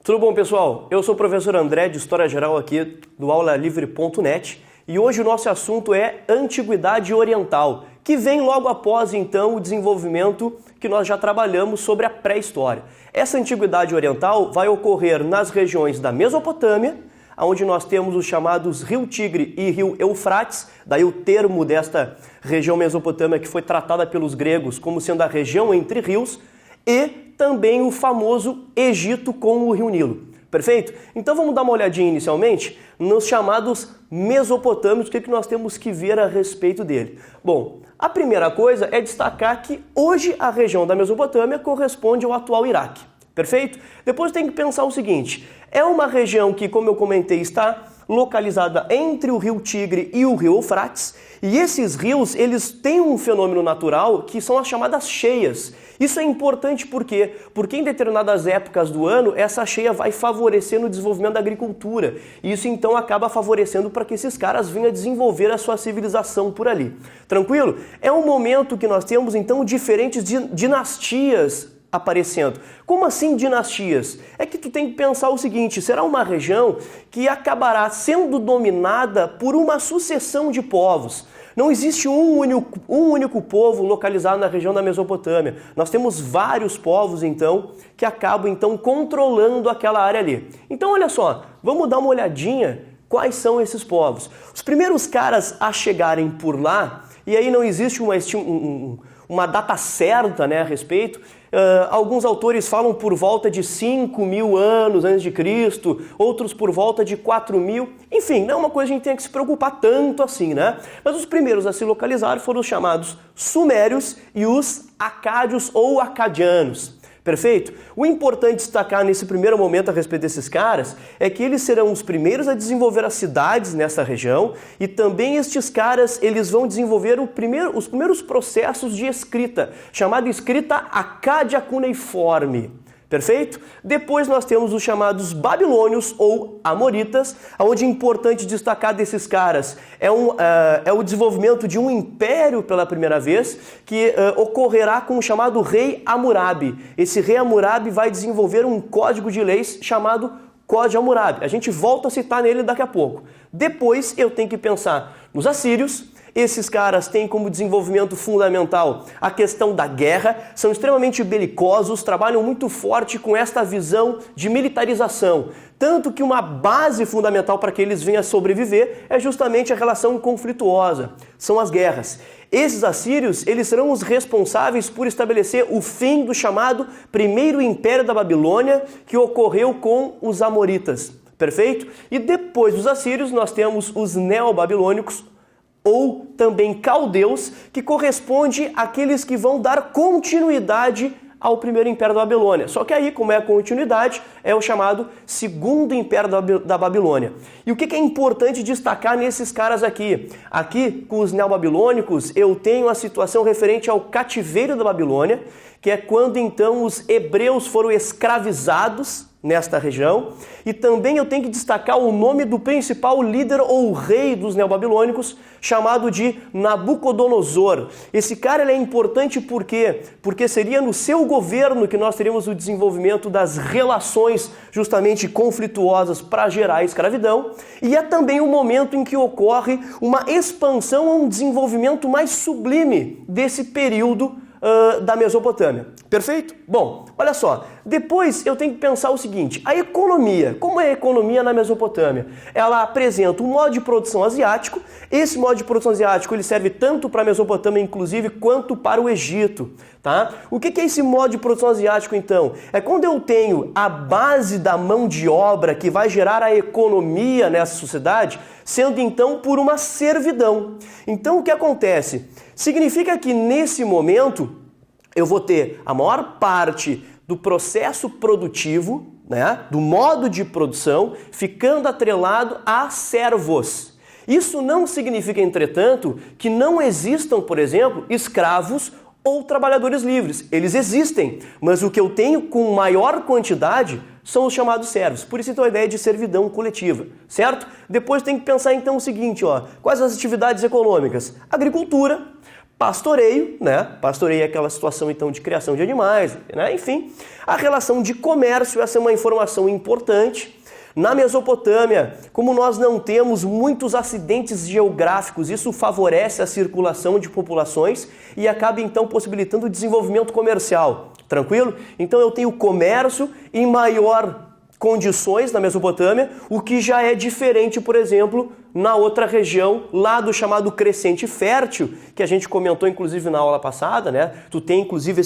Tudo bom, pessoal? Eu sou o professor André, de História Geral aqui do aulalivre.net, e hoje o nosso assunto é Antiguidade Oriental, que vem logo após, então, o desenvolvimento que nós já trabalhamos sobre a pré-história. Essa Antiguidade Oriental vai ocorrer nas regiões da Mesopotâmia, onde nós temos os chamados Rio Tigre e Rio Eufrates, daí o termo desta região mesopotâmica que foi tratada pelos gregos como sendo a região entre rios, e também o famoso Egito com o Rio Nilo. Perfeito? Então vamos dar uma olhadinha inicialmente nos chamados mesopotâmicos, o que nós temos que ver a respeito dele. Bom, a primeira coisa é destacar que hoje a região da Mesopotâmia corresponde ao atual Iraque. Perfeito? Depois tem que pensar o seguinte, é uma região que, como eu comentei, está localizada entre o Rio Tigre e o Rio Eufrates, e esses rios, eles têm um fenômeno natural que são as chamadas cheias. Isso é importante por quê? Porque em determinadas épocas do ano, essa cheia vai favorecer no desenvolvimento da agricultura. E isso então acaba favorecendo para que esses caras venham a desenvolver a sua civilização por ali. Tranquilo? É um momento que nós temos então diferentes dinastias aparecendo. Como assim dinastias? É que tu tem que pensar o seguinte, será uma região que acabará sendo dominada por uma sucessão de povos. Não existe um único povo localizado na região da Mesopotâmia. Nós temos vários povos, então, que acabam, então, controlando aquela área ali. Então, olha só, vamos dar uma olhadinha quais são esses povos. Os primeiros caras a chegarem por lá, e aí não existe uma data certa, né, a respeito. Alguns autores falam por volta de 5.000 anos antes de Cristo, outros por volta de 4.000. Enfim, não é uma coisa que a gente tem que se preocupar tanto assim, né? Mas os primeiros a se localizar foram os chamados sumérios e os acádios ou acadianos. Perfeito? O importante destacar nesse primeiro momento a respeito desses caras é que eles serão os primeiros a desenvolver as cidades nessa região e também estes caras eles vão desenvolver os primeiros processos de escrita, chamada escrita acádia cuneiforme. Perfeito? Depois nós temos os chamados babilônios ou amoritas, onde é importante destacar desses caras é o desenvolvimento de um império pela primeira vez, que ocorrerá com o chamado rei Hammurabi. Esse rei Hammurabi vai desenvolver um código de leis chamado Código de Hammurabi. A gente volta a citar nele daqui a pouco. Depois eu tenho que pensar nos assírios. Esses caras têm como desenvolvimento fundamental a questão da guerra, são extremamente belicosos, trabalham muito forte com esta visão de militarização. Tanto que uma base fundamental para que eles venham a sobreviver é justamente a relação conflituosa, são as guerras. Esses assírios, eles serão os responsáveis por estabelecer o fim do chamado Primeiro Império da Babilônia, que ocorreu com os amoritas. Perfeito? E depois dos assírios nós temos os neobabilônicos, ou também caldeus, que corresponde àqueles que vão dar continuidade ao primeiro Império da Babilônia. Só que aí, como é a continuidade, é o chamado Segundo Império da Babilônia. E o que é importante destacar nesses caras aqui? Aqui, com os neobabilônicos, eu tenho a situação referente ao cativeiro da Babilônia, que é quando então os hebreus foram escravizados nesta região, e também eu tenho que destacar o nome do principal líder ou rei dos neobabilônicos, chamado de Nabucodonosor. Esse cara ele é importante por quê? Porque seria no seu governo que nós teríamos o desenvolvimento das relações justamente conflituosas para gerar a escravidão, e é também o momento em que ocorre uma expansão ou um desenvolvimento mais sublime desse período da Mesopotâmia. Perfeito? Bom, olha só, depois eu tenho que pensar o seguinte, a economia, como é a economia na Mesopotâmia? Ela apresenta um modo de produção asiático, esse modo de produção asiático ele serve tanto para a Mesopotâmia, inclusive, quanto para o Egito, tá? O que é esse modo de produção asiático, então? É quando eu tenho a base da mão de obra que vai gerar a economia nessa sociedade, sendo então por uma servidão. Então o que acontece? Significa que nesse momento eu vou ter a maior parte do processo produtivo, né, do modo de produção, ficando atrelado a servos. Isso não significa, entretanto, que não existam, por exemplo, escravos ou trabalhadores livres. Eles existem, mas o que eu tenho com maior quantidade são os chamados servos. Por isso então a ideia de servidão coletiva, certo? Depois tem que pensar então o seguinte, ó, quais as atividades econômicas? Agricultura, pastoreio, né? Pastoreio é aquela situação então de criação de animais, né? Enfim, a relação de comércio, essa é uma informação importante. Na Mesopotâmia, como nós não temos muitos acidentes geográficos, isso favorece a circulação de populações e acaba então possibilitando o desenvolvimento comercial. Tranquilo? Então eu tenho comércio em maior condições na Mesopotâmia, o que já é diferente, por exemplo, na outra região lá do chamado Crescente Fértil, que a gente comentou inclusive na aula passada, né? Tu tem inclusive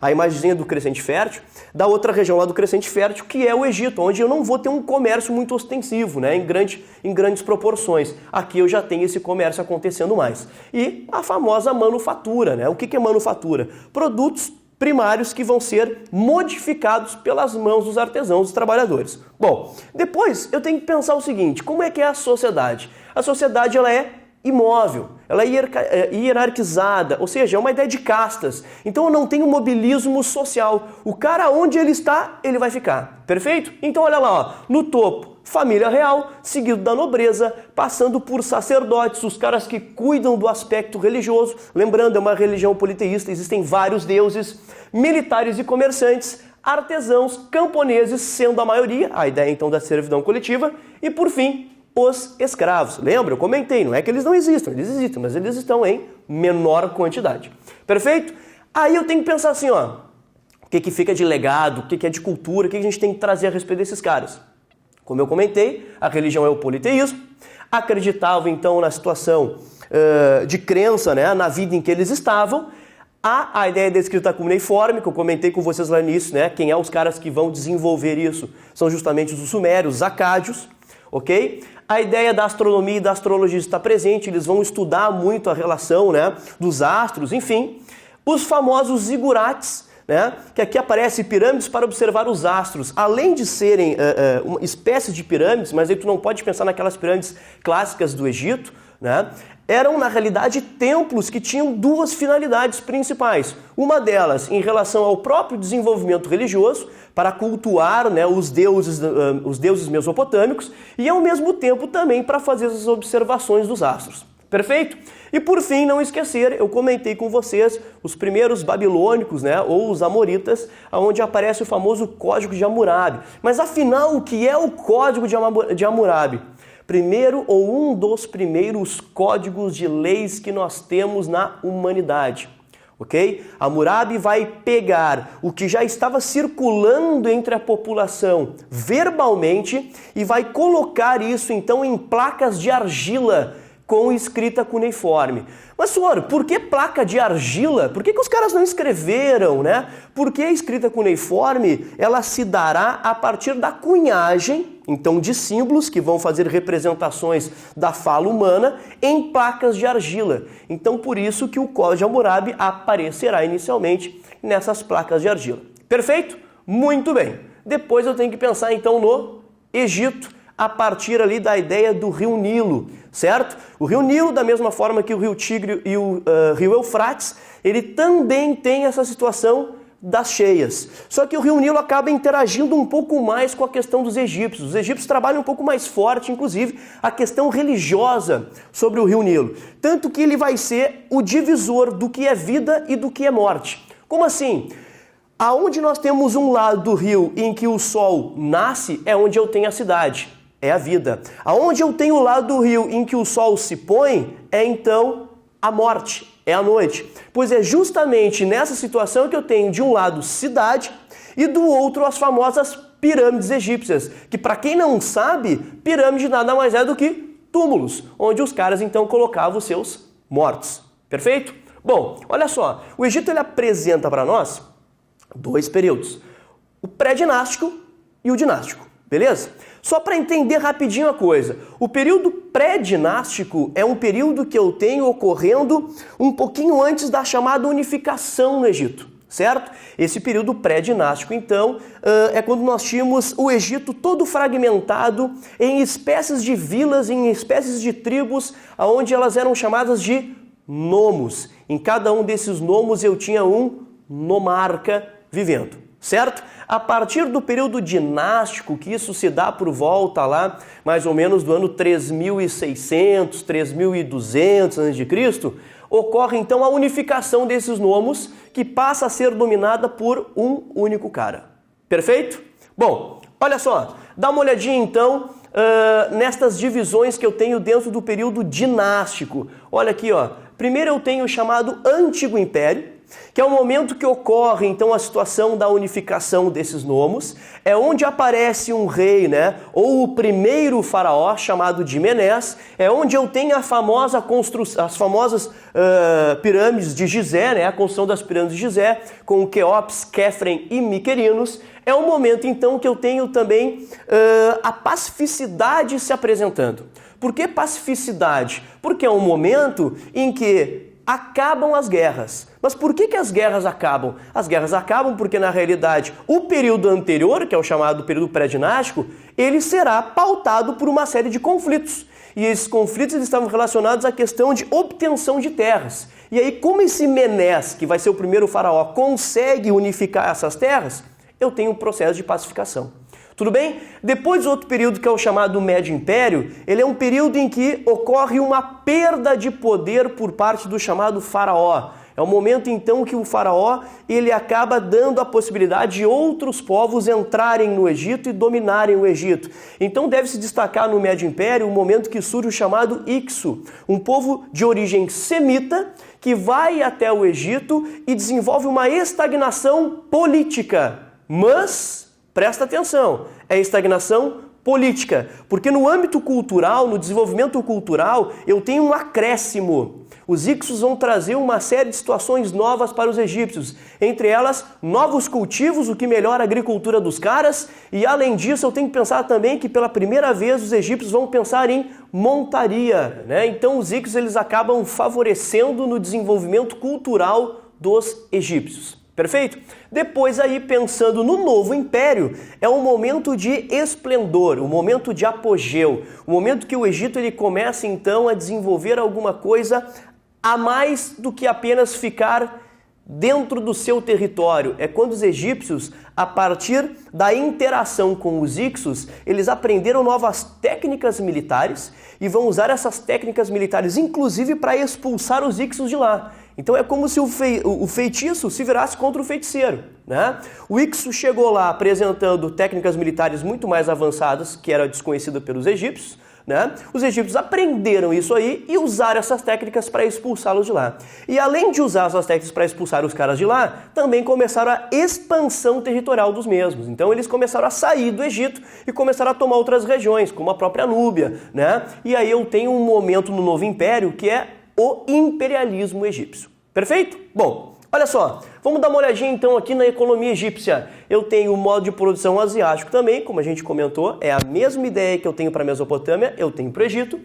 a imagenzinha do Crescente Fértil, da outra região lá do Crescente Fértil, que é o Egito, onde eu não vou ter um comércio muito ostensivo, né? Em grandes proporções. Aqui eu já tenho esse comércio acontecendo mais. E a famosa manufatura, né? O que é manufatura? Produtos primários que vão ser modificados pelas mãos dos artesãos, dos trabalhadores. Bom, depois eu tenho que pensar o seguinte, como é que é a sociedade? A sociedade ela é imóvel, ela é hierarquizada, ou seja, é uma ideia de castas. Então eu não tenho mobilismo social. O cara onde ele está, ele vai ficar. Perfeito? Então olha lá, ó, no topo, família real, seguido da nobreza, passando por sacerdotes, os caras que cuidam do aspecto religioso. Lembrando, é uma religião politeísta, existem vários deuses, militares e comerciantes, artesãos, camponeses, sendo a maioria, a ideia então da servidão coletiva, e por fim, os escravos. Lembra? Eu comentei, não é que eles não existam, eles existem, mas eles estão em menor quantidade. Perfeito? Aí eu tenho que pensar assim, ó, o que fica de legado, o que é de cultura, o que a gente tem que trazer a respeito desses caras. Como eu comentei, a religião é o politeísmo, acreditavam então na situação de crença, né, na vida em que eles estavam. Há a ideia da escrita cuneiforme, que eu comentei com vocês lá no início, né, quem é os caras que vão desenvolver isso são justamente os sumérios, os acádios, ok? A ideia da astronomia e da astrologia está presente, eles vão estudar muito a relação, né, dos astros, enfim. Os famosos zigurates, né, que aqui aparece pirâmides para observar os astros, além de serem uma espécie de pirâmides, mas aí tu não pode pensar naquelas pirâmides clássicas do Egito, né, eram na realidade templos que tinham duas finalidades principais. Uma delas em relação ao próprio desenvolvimento religioso, para cultuar, né, os deuses mesopotâmicos, e ao mesmo tempo também para fazer as observações dos astros. Perfeito? E por fim, não esquecer, eu comentei com vocês os primeiros babilônicos, né, ou os amoritas, onde aparece o famoso Código de Hammurabi. Mas afinal, o que é o Código de Hammurabi? Primeiro ou um dos primeiros códigos de leis que nós temos na humanidade. Ok? Hammurabi vai pegar o que já estava circulando entre a população verbalmente e vai colocar isso então em placas de argila com escrita cuneiforme. Mas, senhor, por que placa de argila? Por que os caras não escreveram, né? Porque a escrita cuneiforme, ela se dará a partir da cunhagem, então, de símbolos que vão fazer representações da fala humana em placas de argila. Então, por isso que o Código de Hammurabi aparecerá inicialmente nessas placas de argila. Perfeito? Muito bem. Depois eu tenho que pensar, então, no Egito, a partir ali da ideia do rio Nilo, certo? O rio Nilo, da mesma forma que o rio Tigre e o rio Eufrates, ele também tem essa situação das cheias. Só que o rio Nilo acaba interagindo um pouco mais com a questão dos egípcios. Os egípcios trabalham um pouco mais forte, inclusive, a questão religiosa sobre o rio Nilo. Tanto que ele vai ser o divisor do que é vida e do que é morte. Como assim? Aonde nós temos um lado do rio em que o sol nasce é onde eu tenho a cidade. É a vida. Aonde eu tenho o lado do rio em que o sol se põe, é então a morte, é a noite. Pois é justamente nessa situação que eu tenho de um lado cidade e do outro as famosas pirâmides egípcias, que para quem não sabe, pirâmide nada mais é do que túmulos, onde os caras então colocavam os seus mortos. Perfeito? Bom, olha só, o Egito ele apresenta para nós dois períodos, o pré-dinástico e o dinástico, beleza? Só para entender rapidinho a coisa, o período pré-dinástico é um período que eu tenho ocorrendo um pouquinho antes da chamada unificação no Egito, certo? Esse período pré-dinástico, então, é quando nós tínhamos o Egito todo fragmentado em espécies de vilas, em espécies de tribos, onde elas eram chamadas de nomos. Em cada um desses nomos eu tinha um nomarca vivendo, certo? A partir do período dinástico, que isso se dá por volta lá, mais ou menos do ano 3600, 3200 a.C., ocorre então a unificação desses nomos, que passa a ser dominada por um único cara. Perfeito? Bom, olha só, dá uma olhadinha então nestas divisões que eu tenho dentro do período dinástico. Olha aqui, ó. Primeiro eu tenho o chamado Antigo Império, que é o momento que ocorre então a situação da unificação desses nomos, é onde aparece um rei, né, ou o primeiro faraó chamado de Menés, é onde eu tenho a famosa as famosas pirâmides de Gizé, né, a construção das pirâmides de Gizé, com Quéops, Quéfren e Miquerinos. É um momento então que eu tenho também a pacificidade se apresentando. Por que pacificidade? Porque é um momento em que acabam as guerras. Mas por que as guerras acabam? As guerras acabam porque, na realidade, o período anterior, que é o chamado período pré-dinástico, ele será pautado por uma série de conflitos. E esses conflitos eles estavam relacionados à questão de obtenção de terras. E aí, como esse Menés, que vai ser o primeiro faraó, consegue unificar essas terras, eu tenho um processo de pacificação. Tudo bem? Depois, outro período que é o chamado Médio Império, ele é um período em que ocorre uma perda de poder por parte do chamado faraó. É o momento então que o faraó ele acaba dando a possibilidade de outros povos entrarem no Egito e dominarem o Egito. Então deve-se destacar no Médio Império o momento que surge o chamado Ixo, um povo de origem semita que vai até o Egito e desenvolve uma estagnação política. Mas presta atenção, é estagnação política, porque no âmbito cultural, no desenvolvimento cultural, eu tenho um acréscimo. Os Ixos vão trazer uma série de situações novas para os egípcios, entre elas novos cultivos, o que melhora a agricultura dos caras, e além disso eu tenho que pensar também que pela primeira vez os egípcios vão pensar em montaria, né? Então os Ixos eles acabam favorecendo no desenvolvimento cultural dos egípcios. Perfeito? Depois aí, pensando no novo império, é um momento de esplendor, um momento de apogeu, um momento que o Egito ele começa então a desenvolver alguma coisa a mais do que apenas ficar dentro do seu território. É quando os egípcios, a partir da interação com os Ixos, eles aprenderam novas técnicas militares e vão usar essas técnicas militares, inclusive para expulsar os Ixos de lá. Então é como se o feitiço se virasse contra o feiticeiro, né? O Ixo chegou lá apresentando técnicas militares muito mais avançadas, que era desconhecida pelos egípcios, né? Os egípcios aprenderam isso aí e usaram essas técnicas para expulsá-los de lá. E além de usar essas técnicas para expulsar os caras de lá, também começaram a expansão territorial dos mesmos. Então eles começaram a sair do Egito e começaram a tomar outras regiões, como a própria Núbia, né? E aí eu tenho um momento no Novo Império que é o imperialismo egípcio. Perfeito? Bom, olha só, vamos dar uma olhadinha então aqui na economia egípcia. Eu tenho o modo de produção asiático também, como a gente comentou, é a mesma ideia que eu tenho para a Mesopotâmia, eu tenho para o Egito.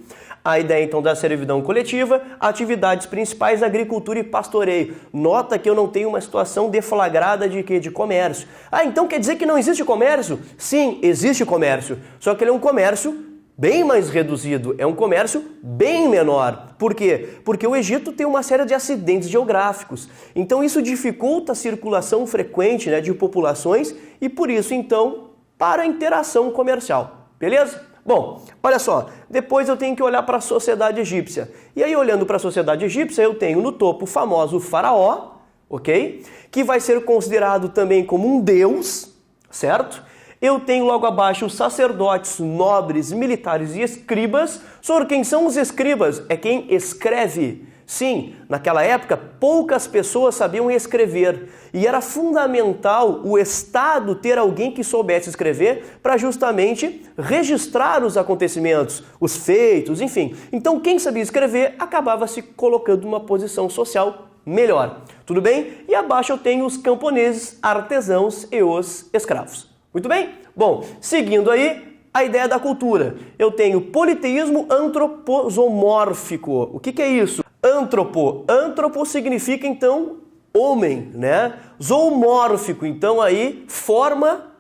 A ideia então da servidão coletiva, atividades principais, agricultura e pastoreio. Nota que eu não tenho uma situação deflagrada de comércio. Ah, então quer dizer que não existe comércio? Sim, existe comércio, só que ele é um comércio bem mais reduzido, é um comércio bem menor. Por quê? Porque o Egito tem uma série de acidentes geográficos. Então isso dificulta a circulação frequente, né, de populações e por isso então para a interação comercial. Beleza? Bom, olha só, depois eu tenho que olhar para a sociedade egípcia. E aí olhando para a sociedade egípcia eu tenho no topo o famoso faraó, ok? Que vai ser considerado também como um deus, certo? Eu tenho logo abaixo os sacerdotes, nobres, militares e escribas. Sobre quem são os escribas? É quem escreve. Sim, naquela época poucas pessoas sabiam escrever e era fundamental o Estado ter alguém que soubesse escrever para justamente registrar os acontecimentos, os feitos, enfim. Então quem sabia escrever acabava se colocando numa posição social melhor. Tudo bem? E abaixo eu tenho os camponeses, artesãos e os escravos. Muito bem? Bom, seguindo aí a ideia da cultura. Eu tenho politeísmo antroposomórfico. O que é isso? Antropo significa então homem, né? Zoomórfico, então aí forma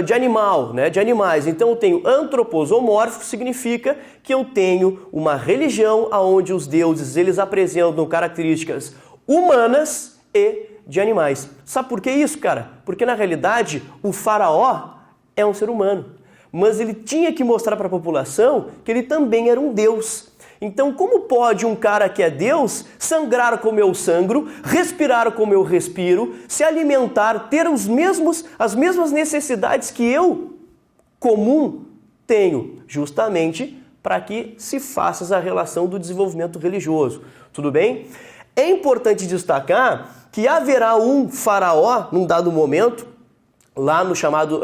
de animal, né? De animais. Então eu tenho antroposomórfico, significa que eu tenho uma religião onde os deuses eles apresentam características humanas e de animais. Sabe por que isso, cara? Porque na realidade o faraó é um ser humano, mas ele tinha que mostrar para a população que ele também era um deus. Então, como pode um cara que é Deus sangrar como eu sangro, respirar como eu respiro, se alimentar, ter as mesmas necessidades que eu, comum, tenho? Justamente para que se faça essa relação do desenvolvimento religioso. Tudo bem? É importante destacar que haverá um faraó, num dado momento, lá no chamado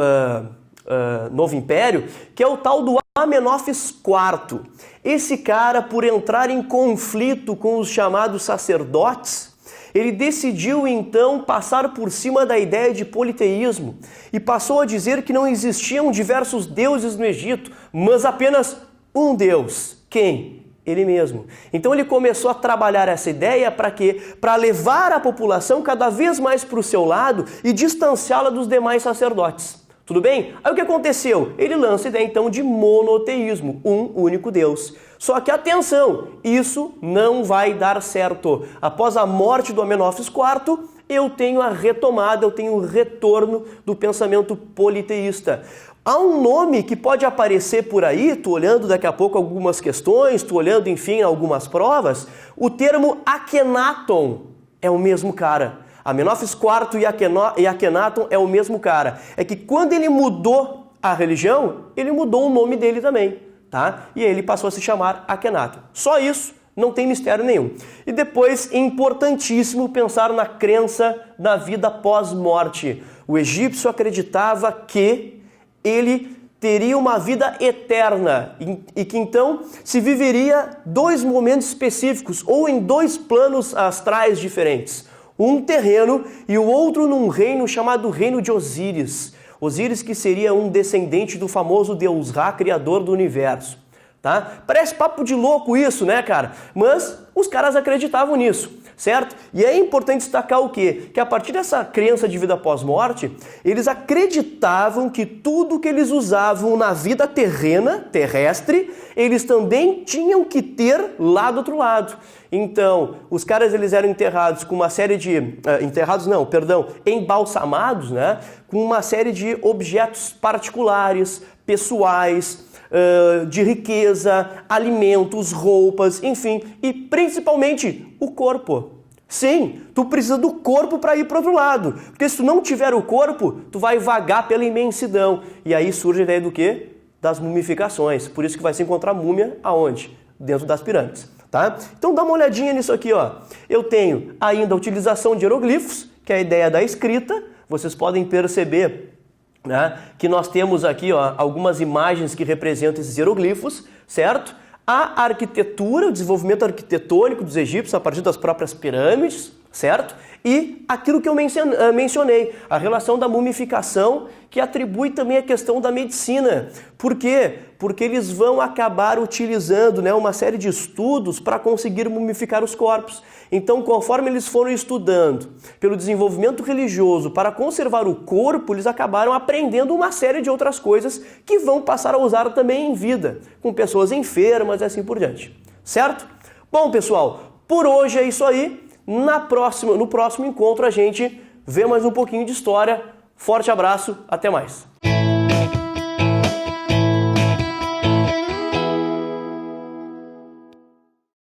Novo Império, que é o tal do Amenófis IV. Esse cara, por entrar em conflito com os chamados sacerdotes, ele decidiu então passar por cima da ideia de politeísmo e passou a dizer que não existiam diversos deuses no Egito, mas apenas um Deus. Quem? Ele mesmo. Então ele começou a trabalhar essa ideia para quê? Para levar a população cada vez mais para o seu lado e distanciá-la dos demais sacerdotes. Tudo bem? Aí o que aconteceu? Ele lança a ideia então de monoteísmo, um único Deus. Só que atenção, isso não vai dar certo. Após a morte do Amenófis IV, eu tenho a retomada, eu tenho o retorno do pensamento politeísta. Há um nome que pode aparecer por aí, tu olhando daqui a pouco algumas questões, tu olhando, enfim, algumas provas, o termo Akhenaton é o mesmo cara. Amenófis IV e Akhenaton é o mesmo cara. É que quando ele mudou a religião, ele mudou o nome dele também, tá? E ele passou a se chamar Akhenaton. Só isso, não tem mistério nenhum. E depois, importantíssimo pensar na crença da vida pós-morte. O egípcio acreditava que ele teria uma vida eterna e que então se viveria dois momentos específicos ou em dois planos astrais diferentes. Um terreno e o outro num reino chamado Reino de Osíris. Osíris que seria um descendente do famoso deus Ra, criador do universo. Tá? Parece papo de louco isso, né, cara? Mas os caras acreditavam nisso, certo? E é importante destacar o quê? Que a partir dessa crença de vida pós-morte, eles acreditavam que tudo que eles usavam na vida terrestre, eles também tinham que ter lá do outro lado. Então, os caras eles eram enterrados com uma série de... embalsamados, né? Com uma série de objetos particulares, pessoais, de riqueza, alimentos, roupas, enfim, e principalmente o corpo. Sim, tu precisa do corpo para ir para o outro lado, porque se tu não tiver o corpo, tu vai vagar pela imensidão, e aí surge a ideia do quê? Das mumificações, por isso que vai se encontrar múmia aonde? Dentro das pirâmides, tá? Então dá uma olhadinha nisso aqui, ó. Eu tenho ainda a utilização de hieroglifos, que é a ideia da escrita, vocês podem perceber, né, que nós temos aqui, ó, algumas imagens que representam esses hieroglifos, certo? A arquitetura, o desenvolvimento arquitetônico dos egípcios a partir das próprias pirâmides, certo? E aquilo que eu mencionei, a relação da mumificação, que atribui também a questão da medicina. Por quê? Porque eles vão acabar utilizando, né, uma série de estudos para conseguir mumificar os corpos. Então, conforme eles foram estudando pelo desenvolvimento religioso para conservar o corpo, eles acabaram aprendendo uma série de outras coisas que vão passar a usar também em vida, com pessoas enfermas e assim por diante. Certo? Bom, pessoal, por hoje é isso aí. No próximo encontro a gente vê mais um pouquinho de história. Forte abraço, até mais!